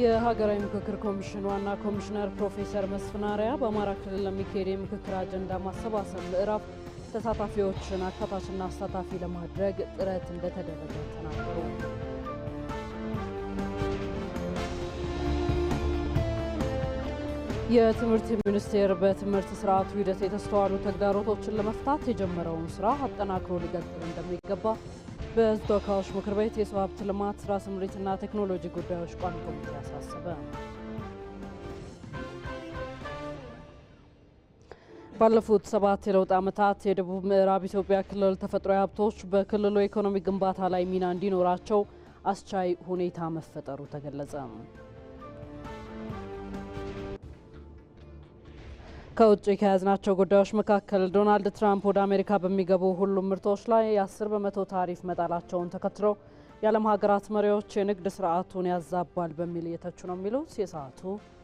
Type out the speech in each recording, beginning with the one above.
የሀገራዊ ምክክር ኮሚሽን ዋና ኮሚሽነር ፕሮፌሰር መስፍን አርአያ በአማራ ክልል ለሚካሄድ የምክክር አጀንዳ ማሰባሰብ ምዕራፍ ተሳታፊዎችን አካታችና አሳታፊ ለማድረግ ጥረት እንደተደረገ ተናገሩ። የትምህርት ሚኒስቴር በትምህርት ስርዓቱ ሂደት የተስተዋሉ ተግዳሮቶችን ለመፍታት የጀመረውን ስራ አጠናክሮ ሊቀጥል እንደሚገባ በሕዝብ ተወካዮች ምክር ቤት የሰው ሀብት ልማት ስራ ስምሪትና ቴክኖሎጂ ጉዳዮች ቋሚ ኮሚቴ አሳሰበ። ባለፉት 7 የለውጥ ዓመታት የደቡብ ምዕራብ ኢትዮጵያ ክልል ተፈጥሯዊ ሀብቶች በክልሉ ኢኮኖሚ ግንባታ ላይ ሚና እንዲኖራቸው አስቻይ ሁኔታ መፈጠሩ ተገለጸ። ከውጭ ከያዝናቸው ጉዳዮች መካከል ዶናልድ ትራምፕ ወደ አሜሪካ በሚገቡ ሁሉም ምርቶች ላይ የ10 በመቶ ታሪፍ መጣላቸውን ተከትሎ የዓለም ሀገራት መሪዎች የንግድ ስርዓቱን ያዛባል በሚል እየተቹ ነው የሚሉት የሰዓቱ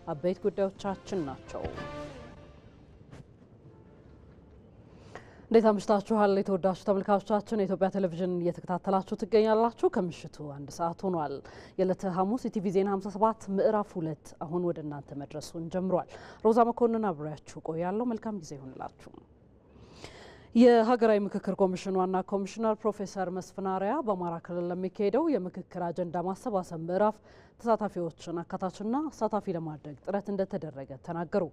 አበይት ጉዳዮቻችን ናቸው። እንዴት አምሽታችኋል? የተወዳጁ ተመልካቾቻችን የኢትዮጵያ ቴሌቪዥን እየተከታተላችሁ ትገኛላችሁ። ከምሽቱ 1 ሰዓት ሆኗል። የዕለተ ሐሙስ ኢቲቪ ዜና 57 ምዕራፍ 2 አሁን ወደ እናንተ መድረሱን ጀምሯል። ሮዛ መኮንን አብሬያችሁ ቆያለሁ። መልካም ጊዜ ይሁንላችሁ። የሀገራዊ ምክክር ኮሚሽን ዋና ኮሚሽነር ፕሮፌሰር መስፍን አርአያ በአማራ ክልል ለሚካሄደው የምክክር አጀንዳ ማሰባሰብ ምዕራፍ ተሳታፊዎችን አካታችና አሳታፊ ለማድረግ ጥረት እንደተደረገ ተናገሩ።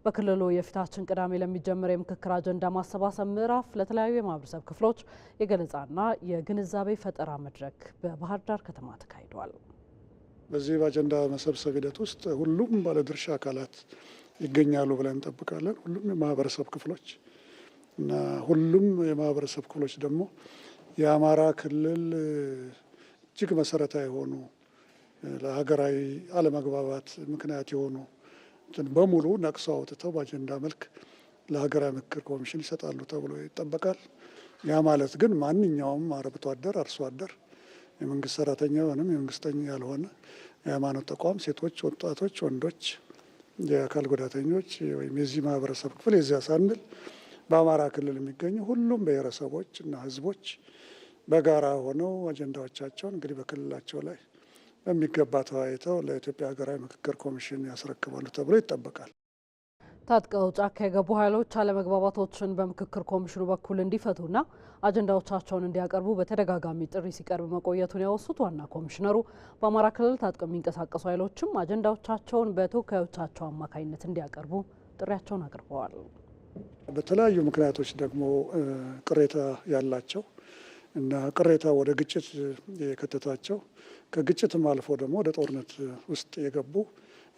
በክልሉ የፊታችን ቅዳሜ ለሚጀምር የምክክር አጀንዳ ማሰባሰብ ምዕራፍ ለተለያዩ የማህበረሰብ ክፍሎች የገለጻና የግንዛቤ ፈጠራ መድረክ በባህር ዳር ከተማ ተካሂዷል። በዚህ በአጀንዳ መሰብሰብ ሂደት ውስጥ ሁሉም ባለድርሻ አካላት ይገኛሉ ብለን እንጠብቃለን። ሁሉም የማህበረሰብ ክፍሎች እና ሁሉም የማህበረሰብ ክፍሎች ደግሞ የአማራ ክልል እጅግ መሰረታዊ የሆኑ ለሀገራዊ አለመግባባት ምክንያት የሆኑ በሙሉ ነቅሰው አውጥተው በአጀንዳ መልክ ለሀገራዊ ምክክር ኮሚሽን ይሰጣሉ ተብሎ ይጠበቃል። ያ ማለት ግን ማንኛውም አርብቶ አደር፣ አርሶ አደር፣ የመንግስት ሰራተኛ ወይም የመንግስተኛ ያልሆነ የሃይማኖት ተቋም፣ ሴቶች፣ ወጣቶች፣ ወንዶች፣ የአካል ጉዳተኞች ወይም የዚህ ማህበረሰብ ክፍል የዚያ ሳንል በአማራ ክልል የሚገኙ ሁሉም ብሔረሰቦች እና ህዝቦች በጋራ ሆነው አጀንዳዎቻቸውን እንግዲህ በክልላቸው ላይ በሚገባ ተወያይተው ለኢትዮጵያ ሀገራዊ ምክክር ኮሚሽን ያስረክባሉ ተብሎ ይጠበቃል። ታጥቀው ጫካ የገቡ ኃይሎች አለመግባባቶችን በምክክር ኮሚሽኑ በኩል እንዲፈቱና አጀንዳዎቻቸውን እንዲያቀርቡ በተደጋጋሚ ጥሪ ሲቀርብ መቆየቱን ያወሱት ዋና ኮሚሽነሩ በአማራ ክልል ታጥቀው የሚንቀሳቀሱ ኃይሎችም አጀንዳዎቻቸውን በተወካዮቻቸው አማካኝነት እንዲያቀርቡ ጥሪያቸውን አቅርበዋል። በተለያዩ ምክንያቶች ደግሞ ቅሬታ ያላቸው እና ቅሬታ ወደ ግጭት የከተታቸው ከግጭትም አልፎ ደግሞ ወደ ጦርነት ውስጥ የገቡ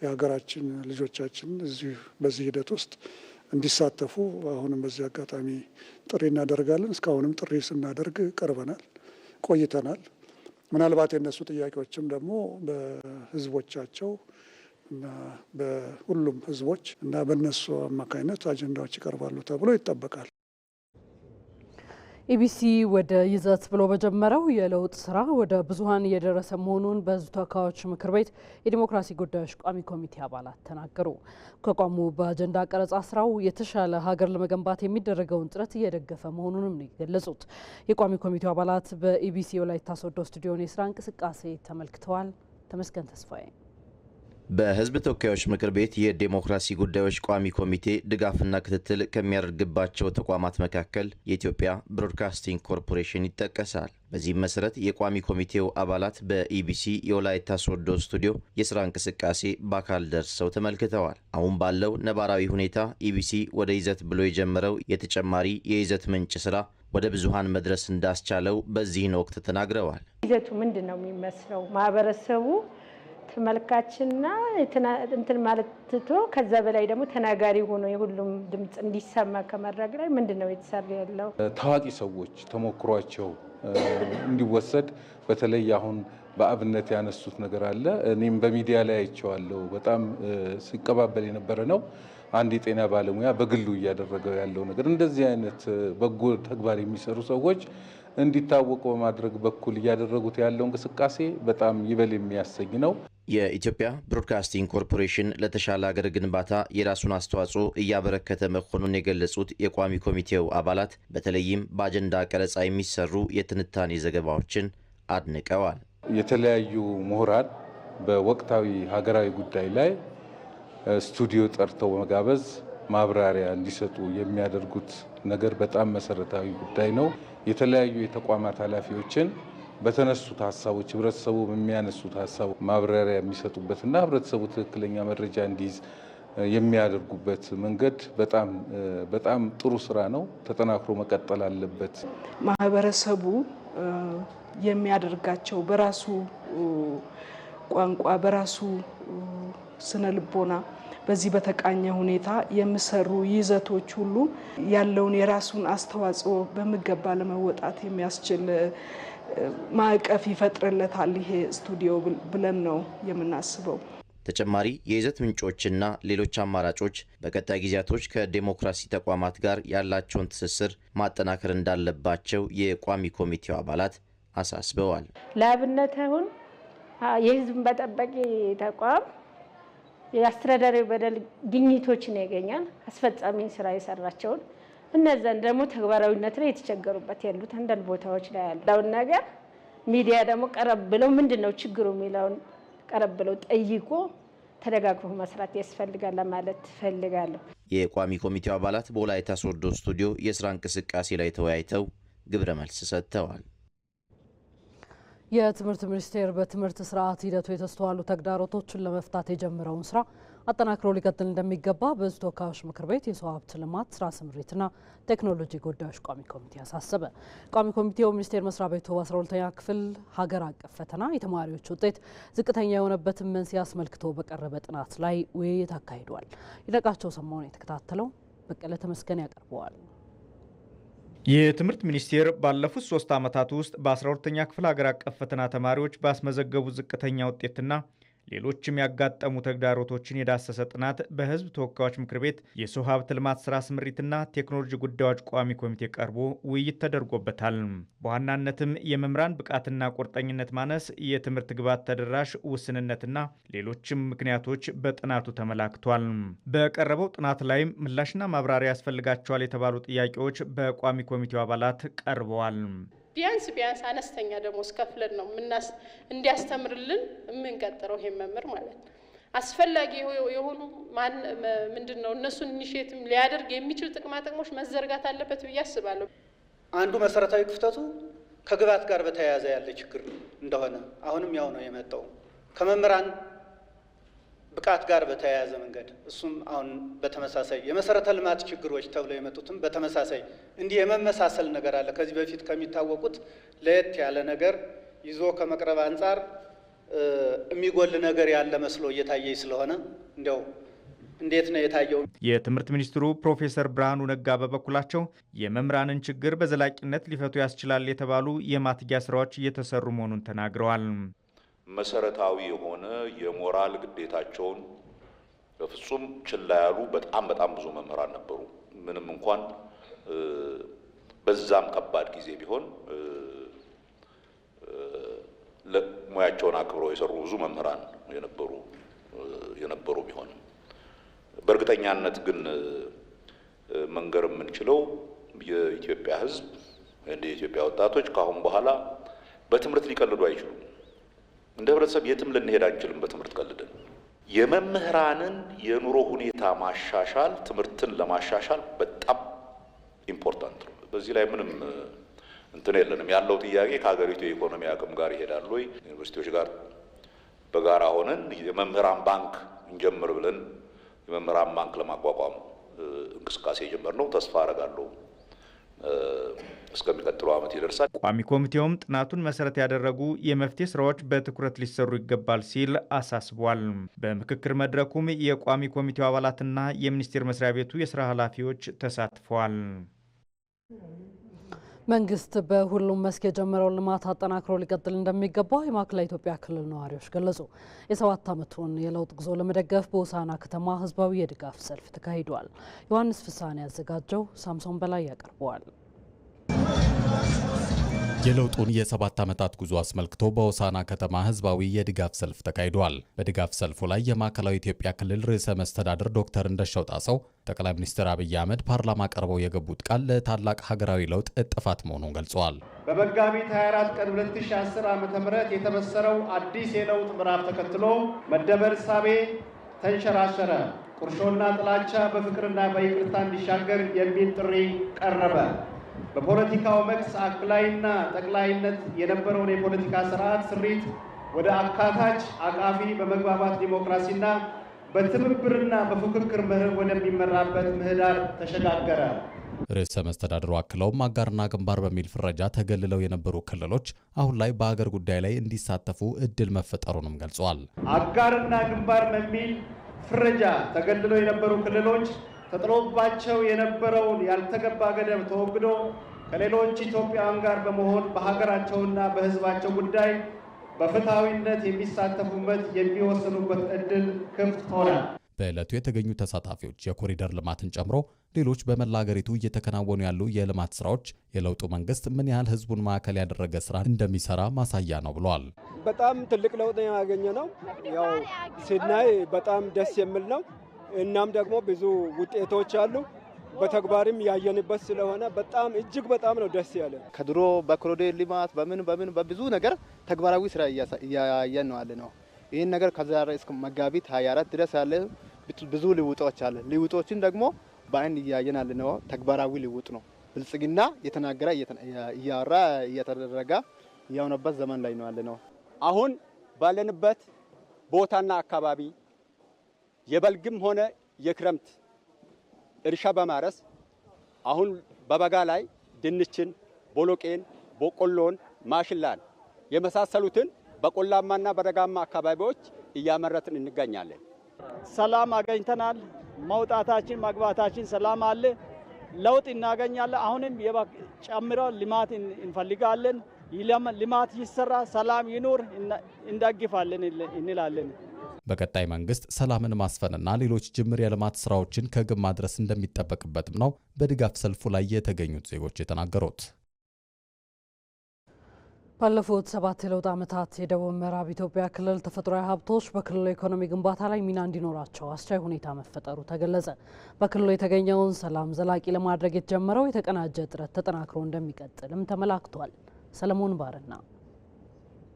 የሀገራችን ልጆቻችን በዚህ ሂደት ውስጥ እንዲሳተፉ አሁንም በዚህ አጋጣሚ ጥሪ እናደርጋለን። እስካሁንም ጥሪ ስናደርግ ቀርበናል ቆይተናል። ምናልባት የነሱ ጥያቄዎችም ደግሞ በህዝቦቻቸው እና በሁሉም ህዝቦች እና በእነሱ አማካኝነት አጀንዳዎች ይቀርባሉ ተብሎ ይጠበቃል። ኢቢሲ ወደ ይዘት ብሎ በጀመረው የለውጥ ስራ ወደ ብዙሃን እየደረሰ መሆኑን በሕዝብ ተወካዮች ምክር ቤት የዲሞክራሲ ጉዳዮች ቋሚ ኮሚቴ አባላት ተናገሩ። ተቋሙ በአጀንዳ ቀረጻ ስራው የተሻለ ሀገር ለመገንባት የሚደረገውን ጥረት እየደገፈ መሆኑንም ነው የገለጹት። የቋሚ ኮሚቴው አባላት በኢቢሲ ወላይታ ሶዶ ስቱዲዮን የስራ እንቅስቃሴ ተመልክተዋል። ተመስገን ተስፋዬ በሕዝብ ተወካዮች ምክር ቤት የዴሞክራሲ ጉዳዮች ቋሚ ኮሚቴ ድጋፍና ክትትል ከሚያደርግባቸው ተቋማት መካከል የኢትዮጵያ ብሮድካስቲንግ ኮርፖሬሽን ይጠቀሳል። በዚህም መሰረት የቋሚ ኮሚቴው አባላት በኢቢሲ የወላይታ ሶዶ ስቱዲዮ የስራ እንቅስቃሴ በአካል ደርሰው ተመልክተዋል። አሁን ባለው ነባራዊ ሁኔታ ኢቢሲ ወደ ይዘት ብሎ የጀመረው የተጨማሪ የይዘት ምንጭ ስራ ወደ ብዙሃን መድረስ እንዳስቻለው በዚህን ወቅት ተናግረዋል። ይዘቱ ምንድን ነው የሚመስለው? ማህበረሰቡ ተመልካችና እንትን ማለት ትቶ ከዛ በላይ ደግሞ ተናጋሪ ሆኖ የሁሉም ድምጽ እንዲሰማ ከማድረግ ላይ ምንድነው የተሰራ ያለው? ታዋቂ ሰዎች ተሞክሯቸው እንዲወሰድ በተለይ አሁን በአብነት ያነሱት ነገር አለ። እኔም በሚዲያ ላይ አይቼዋለሁ። በጣም ሲቀባበል የነበረ ነው። አንድ የጤና ባለሙያ በግሉ እያደረገው ያለው ነገር እንደዚህ አይነት በጎ ተግባር የሚሰሩ ሰዎች እንዲታወቁ በማድረግ በኩል እያደረጉት ያለው እንቅስቃሴ በጣም ይበል የሚያሰኝ ነው። የኢትዮጵያ ብሮድካስቲንግ ኮርፖሬሽን ለተሻለ ሀገር ግንባታ የራሱን አስተዋጽኦ እያበረከተ መሆኑን የገለጹት የቋሚ ኮሚቴው አባላት በተለይም በአጀንዳ ቀረጻ የሚሰሩ የትንታኔ ዘገባዎችን አድንቀዋል። የተለያዩ ምሁራን በወቅታዊ ሀገራዊ ጉዳይ ላይ ስቱዲዮ ጠርተው መጋበዝ ማብራሪያ እንዲሰጡ የሚያደርጉት ነገር በጣም መሰረታዊ ጉዳይ ነው። የተለያዩ የተቋማት ኃላፊዎችን በተነሱት ሀሳቦች ህብረተሰቡ በሚያነሱት ሀሳብ ማብራሪያ የሚሰጡበትና ህብረተሰቡ ትክክለኛ መረጃ እንዲይዝ የሚያደርጉበት መንገድ በጣም ጥሩ ስራ ነው። ተጠናክሮ መቀጠል አለበት። ማህበረሰቡ የሚያደርጋቸው በራሱ ቋንቋ በራሱ ስነ ልቦና በዚህ በተቃኘ ሁኔታ የሚሰሩ ይዘቶች ሁሉ ያለውን የራሱን አስተዋጽኦ በሚገባ ለመወጣት የሚያስችል ማዕቀፍ ይፈጥርለታል ይሄ ስቱዲዮ ብለን ነው የምናስበው። ተጨማሪ የይዘት ምንጮችና ሌሎች አማራጮች በቀጣይ ጊዜያቶች ከዲሞክራሲ ተቋማት ጋር ያላቸውን ትስስር ማጠናከር እንዳለባቸው የቋሚ ኮሚቴው አባላት አሳስበዋል። ለአብነት አሁን የህዝብ ጠባቂ ተቋም የአስተዳደራዊ በደል ግኝቶችን ያገኛል። አስፈጻሚ ስራ የሰራቸውን እነዛን ደግሞ ተግባራዊነት ላይ የተቸገሩበት ያሉት አንዳንድ ቦታዎች ላይ ያለውን ነገር ሚዲያ ደግሞ ቀረብ ብለው ምንድነው ችግሩ የሚለውን ቀረብ ብለው ጠይቆ ተደጋግፎ መስራት ያስፈልጋል ለማለት ፈልጋለሁ። የቋሚ ኮሚቴው አባላት በወላይታ ሶዶ ስቱዲዮ የስራ እንቅስቃሴ ላይ ተወያይተው ግብረ መልስ ሰጥተዋል። የትምህርት ሚኒስቴር በትምህርት ስርዓት ሂደቱ የተስተዋሉ ተግዳሮቶችን ለመፍታት የጀመረውን ስራ አጠናክሮ ሊቀጥል እንደሚገባ በሕዝብ ተወካዮች ምክር ቤት የሰው ሀብት ልማት ስራ ስምሪትና ቴክኖሎጂ ጉዳዮች ቋሚ ኮሚቴ አሳሰበ። ቋሚ ኮሚቴው ሚኒስቴር መስሪያ ቤቱ በ12ኛ ክፍል ሀገር አቀፍ ፈተና የተማሪዎች ውጤት ዝቅተኛ የሆነበትን መንስኤ አስመልክቶ በቀረበ ጥናት ላይ ውይይት አካሂዷል። ይነቃቸው ሰማውን የተከታተለው በቀለ ተመስገን ያቀርበዋል። የትምህርት ሚኒስቴር ባለፉት 3 ዓመታት ውስጥ በ12ኛ ክፍል ሀገር አቀፍ ፈተና ተማሪዎች ባስመዘገቡ ዝቅተኛ ውጤትና ሌሎችም ያጋጠሙ ተግዳሮቶችን የዳሰሰ ጥናት በሕዝብ ተወካዮች ምክር ቤት የሰው ሀብት ልማት ስራ ስምሪትና ቴክኖሎጂ ጉዳዮች ቋሚ ኮሚቴ ቀርቦ ውይይት ተደርጎበታል። በዋናነትም የመምህራን ብቃትና ቁርጠኝነት ማነስ፣ የትምህርት ግብዓት ተደራሽ ውስንነትና ሌሎችም ምክንያቶች በጥናቱ ተመላክቷል። በቀረበው ጥናት ላይም ምላሽና ማብራሪያ ያስፈልጋቸዋል የተባሉ ጥያቄዎች በቋሚ ኮሚቴው አባላት ቀርበዋል። ቢያንስ አነስተኛ ደሞዝ ከፍለን ነው እንዲያስተምርልን የምንቀጥረው ይሄ መምህር ማለት ነው። አስፈላጊ የሆኑ ምንድነው እነሱን ኢኒሼቲቭ ሊያደርግ የሚችል ጥቅሞች መዘርጋት አለበት ብዬ አስባለሁ። አንዱ መሰረታዊ ክፍተቱ ከግብዓት ጋር በተያያዘ ያለ ችግር እንደሆነ አሁንም ያው ነው የመጣው ከመምህራን ብቃት ጋር በተያያዘ መንገድ እሱም አሁን በተመሳሳይ የመሰረተ ልማት ችግሮች ተብለው የመጡትም በተመሳሳይ እንዲህ የመመሳሰል ነገር አለ። ከዚህ በፊት ከሚታወቁት ለየት ያለ ነገር ይዞ ከመቅረብ አንጻር የሚጎል ነገር ያለ መስሎ እየታየ ስለሆነ እንዲያው እንዴት ነው የታየው? የትምህርት ሚኒስትሩ ፕሮፌሰር ብርሃኑ ነጋ በበኩላቸው የመምህራንን ችግር በዘላቂነት ሊፈቱ ያስችላል የተባሉ የማትጊያ ስራዎች እየተሰሩ መሆኑን ተናግረዋል። መሰረታዊ የሆነ የሞራል ግዴታቸውን በፍጹም ችላ ያሉ በጣም ብዙ መምህራን ነበሩ። ምንም እንኳን በዛም ከባድ ጊዜ ቢሆን ሙያቸውን አክብረው የሰሩ ብዙ መምህራን የነበሩ ቢሆንም በእርግጠኛነት ግን መንገር የምንችለው የኢትዮጵያ ሕዝብ እንደ የኢትዮጵያ ወጣቶች ከአሁን በኋላ በትምህርት ሊቀልዱ አይችሉም። እንደ ህብረተሰብ የትም ልንሄድ አንችልም። በትምህርት ቀልደን የመምህራንን የኑሮ ሁኔታ ማሻሻል ትምህርትን ለማሻሻል በጣም ኢምፖርታንት ነው። በዚህ ላይ ምንም እንትን የለንም። ያለው ጥያቄ ከሀገሪቱ የኢኮኖሚ አቅም ጋር ይሄዳል ወይ? ዩኒቨርሲቲዎች ጋር በጋራ ሆነን የመምህራን ባንክ እንጀምር ብለን የመምህራን ባንክ ለማቋቋም እንቅስቃሴ የጀመርነው ተስፋ አደርጋለሁ እስከሚቀጥለው ዓመት ይደርሳል። ቋሚ ኮሚቴውም ጥናቱን መሰረት ያደረጉ የመፍትሄ ስራዎች በትኩረት ሊሰሩ ይገባል ሲል አሳስቧል። በምክክር መድረኩም የቋሚ ኮሚቴው አባላትና የሚኒስቴር መስሪያ ቤቱ የስራ ኃላፊዎች ተሳትፈዋል። መንግስት በሁሉም መስክ የጀመረውን ልማት አጠናክሮ ሊቀጥል እንደሚገባ የማዕከላዊ ኢትዮጵያ ክልል ነዋሪዎች ገለጹ። የ7 ዓመቱን የለውጥ ጉዞ ለመደገፍ በሆሳዕና ከተማ ህዝባዊ የድጋፍ ሰልፍ ተካሂዷል። ዮሐንስ ፍሳኔ ያዘጋጀው ሳምሶን በላይ ያቀርበዋል። የለውጡን የ7 ዓመታት ጉዞ አስመልክቶ በሆሳዕና ከተማ ህዝባዊ የድጋፍ ሰልፍ ተካሂዷል። በድጋፍ ሰልፉ ላይ የማዕከላዊ ኢትዮጵያ ክልል ርዕሰ መስተዳድር ዶክተር እንደሻው ጣሰው ጠቅላይ ሚኒስትር አብይ አህመድ ፓርላማ ቀርበው የገቡት ቃል ለታላቅ ሀገራዊ ለውጥ እጥፋት መሆኑን ገልጸዋል። በመጋቢት 24 ቀን 2010 ዓ.ም የተበሰረው አዲስ የለውጥ ምዕራፍ ተከትሎ መደመር እሳቤ ተንሸራሸረ። ቁርሾና ጥላቻ በፍቅርና በይቅርታ እንዲሻገር የሚል ጥሪ ቀረበ። በፖለቲካው መስክ አግላይና ጠቅላይነት የነበረውን የፖለቲካ ስርዓት ስሪት ወደ አካታች አቃፊ በመግባባት ዲሞክራሲና በትብብርና በፉክክር መርህ ወደሚመራበት ምህዳር ተሸጋገረ። ርዕሰ መስተዳድሩ አክለውም አጋርና ግንባር በሚል ፍረጃ ተገልለው የነበሩ ክልሎች አሁን ላይ በሀገር ጉዳይ ላይ እንዲሳተፉ እድል መፈጠሩንም ገልጸዋል። አጋርና ግንባር በሚል ፍረጃ ተገልለው የነበሩ ክልሎች ተጥሎባቸው የነበረውን ያልተገባ ገደብ ተወግዶ ከሌሎች ኢትዮጵያውያን ጋር በመሆን በሀገራቸውና በሕዝባቸው ጉዳይ በፍትሐዊነት የሚሳተፉበት የሚወስኑበት እድል ክፍት ሆነ። በዕለቱ የተገኙ ተሳታፊዎች የኮሪደር ልማትን ጨምሮ ሌሎች በመላ ሀገሪቱ እየተከናወኑ ያሉ የልማት ስራዎች የለውጡ መንግስት ምን ያህል ህዝቡን ማዕከል ያደረገ ስራ እንደሚሰራ ማሳያ ነው ብለዋል። በጣም ትልቅ ለውጥ ያገኘ ነው። ያው ሲናይ በጣም ደስ የሚል ነው። እናም ደግሞ ብዙ ውጤቶች አሉ። በተግባርም ያየንበት ስለሆነ በጣም እጅግ በጣም ነው ደስ ያለ። ከድሮ በኮሪደር ልማት በምን በብዙ ነገር ተግባራዊ ስራ እያየን ነው አለ ነው። ይህን ነገር ከዛሬ እስከ መጋቢት 24 ድረስ ያለ ብዙ ልውጦች አለ። ልውጦችን ደግሞ በአይን እያየን አለ ነው። ተግባራዊ ልውጥ ነው። ብልጽግና የተናገረ እያወራ እየተደረገ ያውነበት ዘመን ላይ ነው አለ ነው። አሁን ባለንበት ቦታና አካባቢ የበልግም ሆነ የክረምት እርሻ በማረስ አሁን በበጋ ላይ ድንችን፣ ቦሎቄን፣ በቆሎን፣ ማሽላን የመሳሰሉትን በቆላማና በደጋማ አካባቢዎች እያመረትን እንገኛለን። ሰላም አገኝተናል። መውጣታችን መግባታችን ሰላም አለ። ለውጥ እናገኛለን። አሁንም ጨምሮ ልማት እንፈልጋለን። ልማት ይሰራ፣ ሰላም ይኑር፣ እንደግፋለን እንላለን። በቀጣይ መንግስት ሰላምን ማስፈንና ሌሎች ጅምር የልማት ስራዎችን ከግብ ማድረስ እንደሚጠበቅበትም ነው በድጋፍ ሰልፉ ላይ የተገኙት ዜጎች የተናገሩት። ባለፉት 7 የለውጥ ዓመታት የደቡብ ምዕራብ ኢትዮጵያ ክልል ተፈጥሯዊ ሀብቶች በክልሉ ኢኮኖሚ ግንባታ ላይ ሚና እንዲኖራቸው አስቻይ ሁኔታ መፈጠሩ ተገለጸ። በክልሉ የተገኘውን ሰላም ዘላቂ ለማድረግ የተጀመረው የተቀናጀ ጥረት ተጠናክሮ እንደሚቀጥልም ተመላክቷል። ሰለሞን ባረና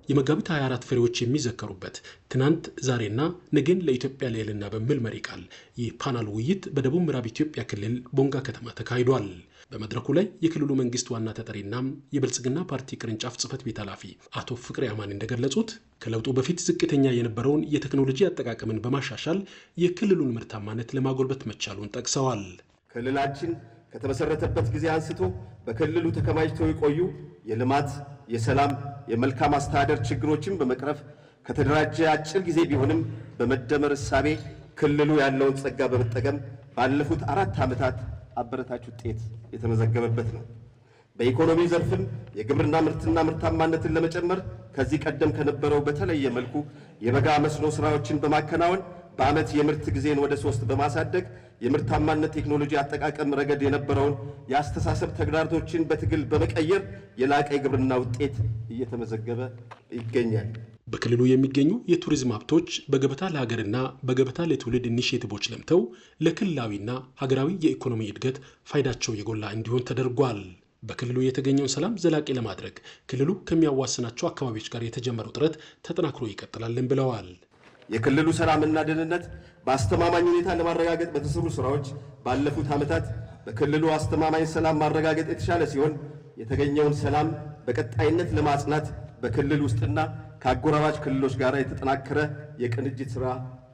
የመጋቢት 24 ፍሬዎች የሚዘከሩበት ትናንት ዛሬና ነገን ለኢትዮጵያ ልዕልና በሚል መሪ ቃል የፓናል ውይይት በደቡብ ምዕራብ ኢትዮጵያ ክልል ቦንጋ ከተማ ተካሂዷል። በመድረኩ ላይ የክልሉ መንግስት ዋና ተጠሪና የብልጽግና ፓርቲ ቅርንጫፍ ጽህፈት ቤት ኃላፊ አቶ ፍቅሬ አማን እንደገለጹት ከለውጡ በፊት ዝቅተኛ የነበረውን የቴክኖሎጂ አጠቃቀምን በማሻሻል የክልሉን ምርታማነት ለማጎልበት መቻሉን ጠቅሰዋል። ክልላችን ከተመሰረተበት ጊዜ አንስቶ በክልሉ ተከማችተው የቆዩ የልማት፣ የሰላም፣ የመልካም አስተዳደር ችግሮችን በመቅረፍ ከተደራጀ አጭር ጊዜ ቢሆንም በመደመር እሳቤ ክልሉ ያለውን ጸጋ በመጠቀም ባለፉት 4 ዓመታት አበረታች ውጤት የተመዘገበበት ነው። በኢኮኖሚ ዘርፍም የግብርና ምርትና ምርታማነትን ለመጨመር ከዚህ ቀደም ከነበረው በተለየ መልኩ የበጋ መስኖ ስራዎችን በማከናወን በዓመት የምርት ጊዜን ወደ 3 በማሳደግ የምርታማነት ቴክኖሎጂ አጠቃቀም ረገድ የነበረውን የአስተሳሰብ ተግዳሮቶችን በትግል በመቀየር የላቀ የግብርና ውጤት እየተመዘገበ ይገኛል። በክልሉ የሚገኙ የቱሪዝም ሀብቶች በገበታ ለሀገርና በገበታ ለትውልድ ኢኒሼቲቮች ለምተው ለክልላዊና ሀገራዊ የኢኮኖሚ እድገት ፋይዳቸው የጎላ እንዲሆን ተደርጓል። በክልሉ የተገኘውን ሰላም ዘላቂ ለማድረግ ክልሉ ከሚያዋስናቸው አካባቢዎች ጋር የተጀመረው ጥረት ተጠናክሮ ይቀጥላልን ብለዋል። የክልሉ ሰላምና ደህንነት በአስተማማኝ ሁኔታ ለማረጋገጥ በተሰሩ ስራዎች ባለፉት ዓመታት በክልሉ አስተማማኝ ሰላም ማረጋገጥ የተሻለ ሲሆን የተገኘውን ሰላም በቀጣይነት ለማጽናት በክልል ውስጥና ከአጎራባች ክልሎች ጋር የተጠናከረ የቅንጅት ስራ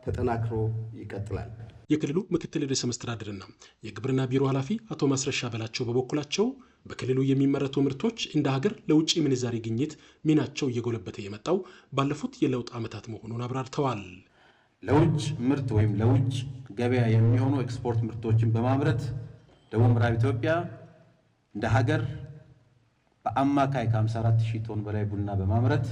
ተጠናክሮ ይቀጥላል። የክልሉ ምክትል ርዕሰ መስተዳድርና የግብርና ቢሮ ኃላፊ አቶ ማስረሻ በላቸው በበኩላቸው በክልሉ የሚመረቱ ምርቶች እንደ ሀገር ለውጭ ምንዛሪ ግኝት ሚናቸው እየጎለበተ የመጣው ባለፉት የለውጥ ዓመታት መሆኑን አብራርተዋል። ለውጭ ምርት ወይም ለውጭ ገበያ የሚሆኑ ኤክስፖርት ምርቶችን በማምረት ደቡብ ምዕራብ ኢትዮጵያ እንደ ሀገር በአማካይ ከ54,000 ቶን በላይ ቡና በማምረት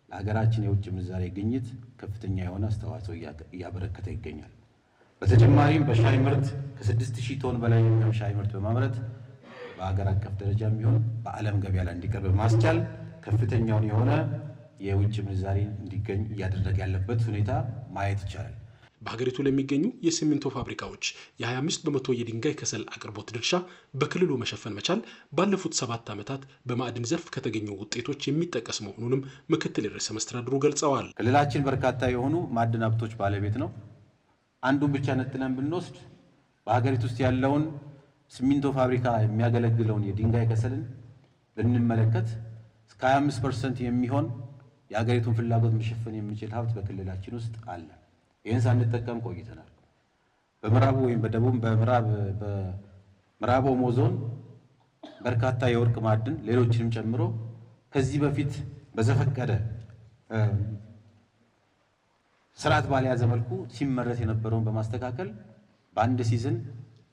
ለሀገራችን የውጭ ምንዛሪ ግኝት ከፍተኛ የሆነ አስተዋጽኦ እያበረከተ ይገኛል። በተጨማሪም በሻይ ምርት ከ6,000 ቶን በላይ የሚሆን ሻይ ምርት በማምረት በሀገር አቀፍ ደረጃ የሚሆን በዓለም ገበያ ላይ እንዲቀርብ በማስቻል ከፍተኛውን የሆነ የውጭ ምንዛሪ እንዲገኝ እያደረገ ያለበት ሁኔታ ማየት ይቻላል። በሀገሪቱ ለሚገኙ የሲሚንቶ ፋብሪካዎች የ25 በመቶ የድንጋይ ከሰል አቅርቦት ድርሻ በክልሉ መሸፈን መቻል ባለፉት 7 ዓመታት በማዕድን ዘርፍ ከተገኙ ውጤቶች የሚጠቀስ መሆኑንም ምክትል ርዕሰ መስተዳድሩ ገልጸዋል። ክልላችን በርካታ የሆኑ ማዕድን ሀብቶች ባለቤት ነው። አንዱን ብቻ ነጥለን ብንወስድ በሀገሪቱ ውስጥ ያለውን ሲሚንቶ ፋብሪካ የሚያገለግለውን የድንጋይ ከሰልን ብንመለከት እስከ 25% የሚሆን የሀገሪቱን ፍላጎት መሸፈን የሚችል ሀብት በክልላችን ውስጥ አለ። ይህን ሳንጠቀም ቆይተናል። በምዕራቡ ወይም በምዕራብ ኦሞ ዞን በርካታ የወርቅ ማዕድን ሌሎችንም ጨምሮ ከዚህ በፊት በዘፈቀደ ስርዓት ባልያዘ መልኩ ሲመረት የነበረውን በማስተካከል በአንድ ሲዝን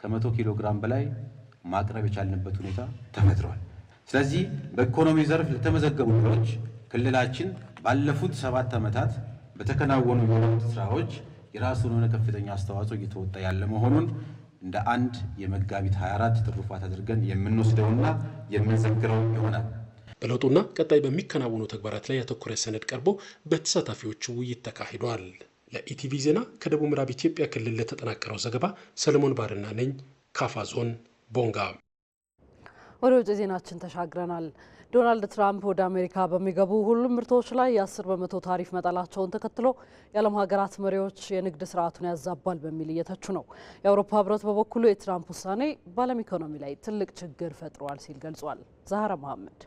ከ100 ኪሎ ግራም በላይ ማቅረብ የቻልንበት ሁኔታ ተፈጥሯል። ስለዚህ በኢኮኖሚ ዘርፍ ለተመዘገቡ ድሎች ክልላችን ባለፉት 7 ዓመታት በተከናወኑ የልማት ስራዎች የራሱን ሆነ ከፍተኛ አስተዋጽኦ እየተወጣ ያለ መሆኑን እንደ አንድ የመጋቢት 24 ትሩፋት አድርገን የምንወስደውና የምንዘክረው ይሆናል። በለውጡና ቀጣይ በሚከናወኑ ተግባራት ላይ ያተኮረ ሰነድ ቀርቦ በተሳታፊዎቹ ውይይት ተካሂዷል። ለኢቲቪ ዜና ከደቡብ ምዕራብ ኢትዮጵያ ክልል ለተጠናቀረው ዘገባ ሰለሞን ባርና ነኝ ካፋ ዞን ቦንጋ። ወደ ውጭ ዜናችን ተሻግረናል። ዶናልድ ትራምፕ ወደ አሜሪካ በሚገቡ ሁሉም ምርቶች ላይ የ10 በመቶ ታሪፍ መጣላቸውን ተከትሎ የዓለም ሀገራት መሪዎች የንግድ ስርዓቱን ያዛባል በሚል እየተቹ ነው። የአውሮፓ ህብረት በበኩሉ የትራምፕ ውሳኔ በዓለም ኢኮኖሚ ላይ ትልቅ ችግር ፈጥሯል ሲል ገልጿል። ዛህራ መሐመድ።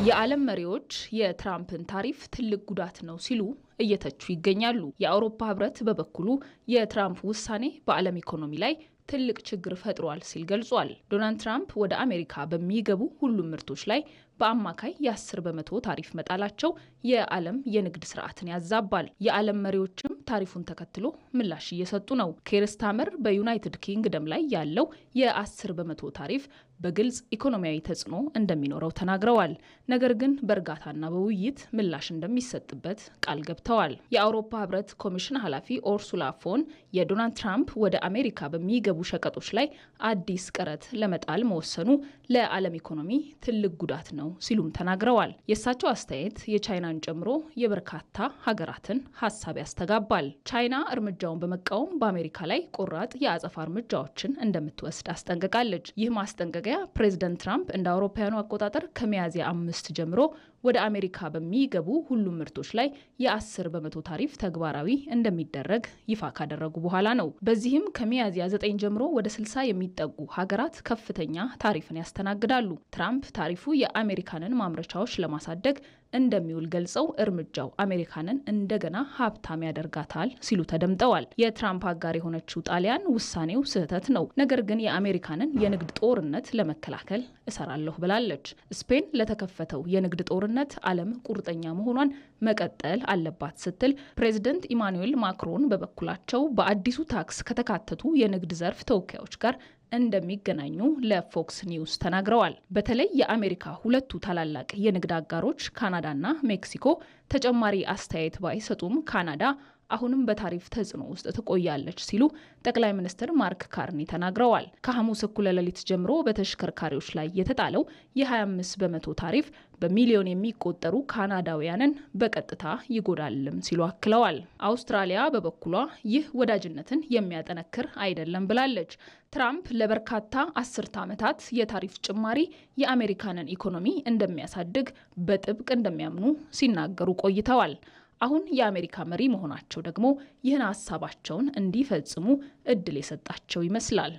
የዓለም መሪዎች የትራምፕን ታሪፍ ትልቅ ጉዳት ነው ሲሉ እየተቹ ይገኛሉ። የአውሮፓ ህብረት በበኩሉ የትራምፕ ውሳኔ በዓለም ኢኮኖሚ ላይ ትልቅ ችግር ፈጥሯል ሲል ገልጿል። ዶናልድ ትራምፕ ወደ አሜሪካ በሚገቡ ሁሉም ምርቶች ላይ በአማካይ የ10 በመቶ ታሪፍ መጣላቸው የዓለም የንግድ ስርዓትን ያዛባል። የዓለም መሪዎችም ታሪፉን ተከትሎ ምላሽ እየሰጡ ነው። ኬር ስታመር በዩናይትድ ኪንግደም ላይ ያለው የ10 በመቶ ታሪፍ በግልጽ ኢኮኖሚያዊ ተጽዕኖ እንደሚኖረው ተናግረዋል። ነገር ግን በእርጋታና በውይይት ምላሽ እንደሚሰጥበት ቃል ገብተዋል። የአውሮፓ ህብረት ኮሚሽን ኃላፊ ኡርሱላ ፎን የዶናልድ ትራምፕ ወደ አሜሪካ በሚገቡ ሸቀጦች ላይ አዲስ ቀረጥ ለመጣል መወሰኑ ለዓለም ኢኮኖሚ ትልቅ ጉዳት ነው ሲሉም ተናግረዋል። የእሳቸው አስተያየት የቻይናን ጨምሮ የበርካታ ሀገራትን ሀሳብ ያስተጋባል። ቻይና እርምጃውን በመቃወም በአሜሪካ ላይ ቆራጥ የአጸፋ እርምጃዎችን እንደምትወስድ አስጠንቅቃለች። ይህ ማስጠንቀቂያ ፕሬዚደንት ትራምፕ እንደ አውሮፓውያኑ አቆጣጠር ከሚያዝያ 5 ጀምሮ ወደ አሜሪካ በሚገቡ ሁሉም ምርቶች ላይ የ10 በመቶ ታሪፍ ተግባራዊ እንደሚደረግ ይፋ ካደረጉ በኋላ ነው። በዚህም ከሚያዝያ 9 ጀምሮ ወደ 60 የሚጠጉ ሀገራት ከፍተኛ ታሪፍን ያስተናግዳሉ። ትራምፕ ታሪፉ የአሜሪካንን ማምረቻዎች ለማሳደግ እንደሚውል ገልጸው እርምጃው አሜሪካንን እንደገና ሀብታም ያደርጋታል ሲሉ ተደምጠዋል። የትራምፕ አጋር የሆነችው ጣሊያን ውሳኔው ስህተት ነው፣ ነገር ግን የአሜሪካንን የንግድ ጦርነት ለመከላከል እሰራለሁ ብላለች። ስፔን ለተከፈተው የንግድ ጦርነት ዓለም ቁርጠኛ መሆኗን መቀጠል አለባት ስትል ፕሬዚደንት ኢማኑኤል ማክሮን በበኩላቸው በአዲሱ ታክስ ከተካተቱ የንግድ ዘርፍ ተወካዮች ጋር እንደሚገናኙ ለፎክስ ኒውስ ተናግረዋል። በተለይ የአሜሪካ ሁለቱ ታላላቅ የንግድ አጋሮች ካናዳና ሜክሲኮ ተጨማሪ አስተያየት ባይሰጡም ካናዳ አሁንም በታሪፍ ተጽዕኖ ውስጥ ትቆያለች ሲሉ ጠቅላይ ሚኒስትር ማርክ ካርኒ ተናግረዋል። ከሐሙስ እኩለ ሌሊት ጀምሮ በተሽከርካሪዎች ላይ የተጣለው የ25 በመቶ ታሪፍ በሚሊዮን የሚቆጠሩ ካናዳውያንን በቀጥታ ይጎዳልም ሲሉ አክለዋል። አውስትራሊያ በበኩሏ ይህ ወዳጅነትን የሚያጠነክር አይደለም ብላለች። ትራምፕ ለበርካታ አስርተ ዓመታት የታሪፍ ጭማሪ የአሜሪካንን ኢኮኖሚ እንደሚያሳድግ በጥብቅ እንደሚያምኑ ሲናገሩ ቆይተዋል። አሁን የአሜሪካ መሪ መሆናቸው ደግሞ ይህን ሀሳባቸውን እንዲፈጽሙ እድል የሰጣቸው ይመስላል።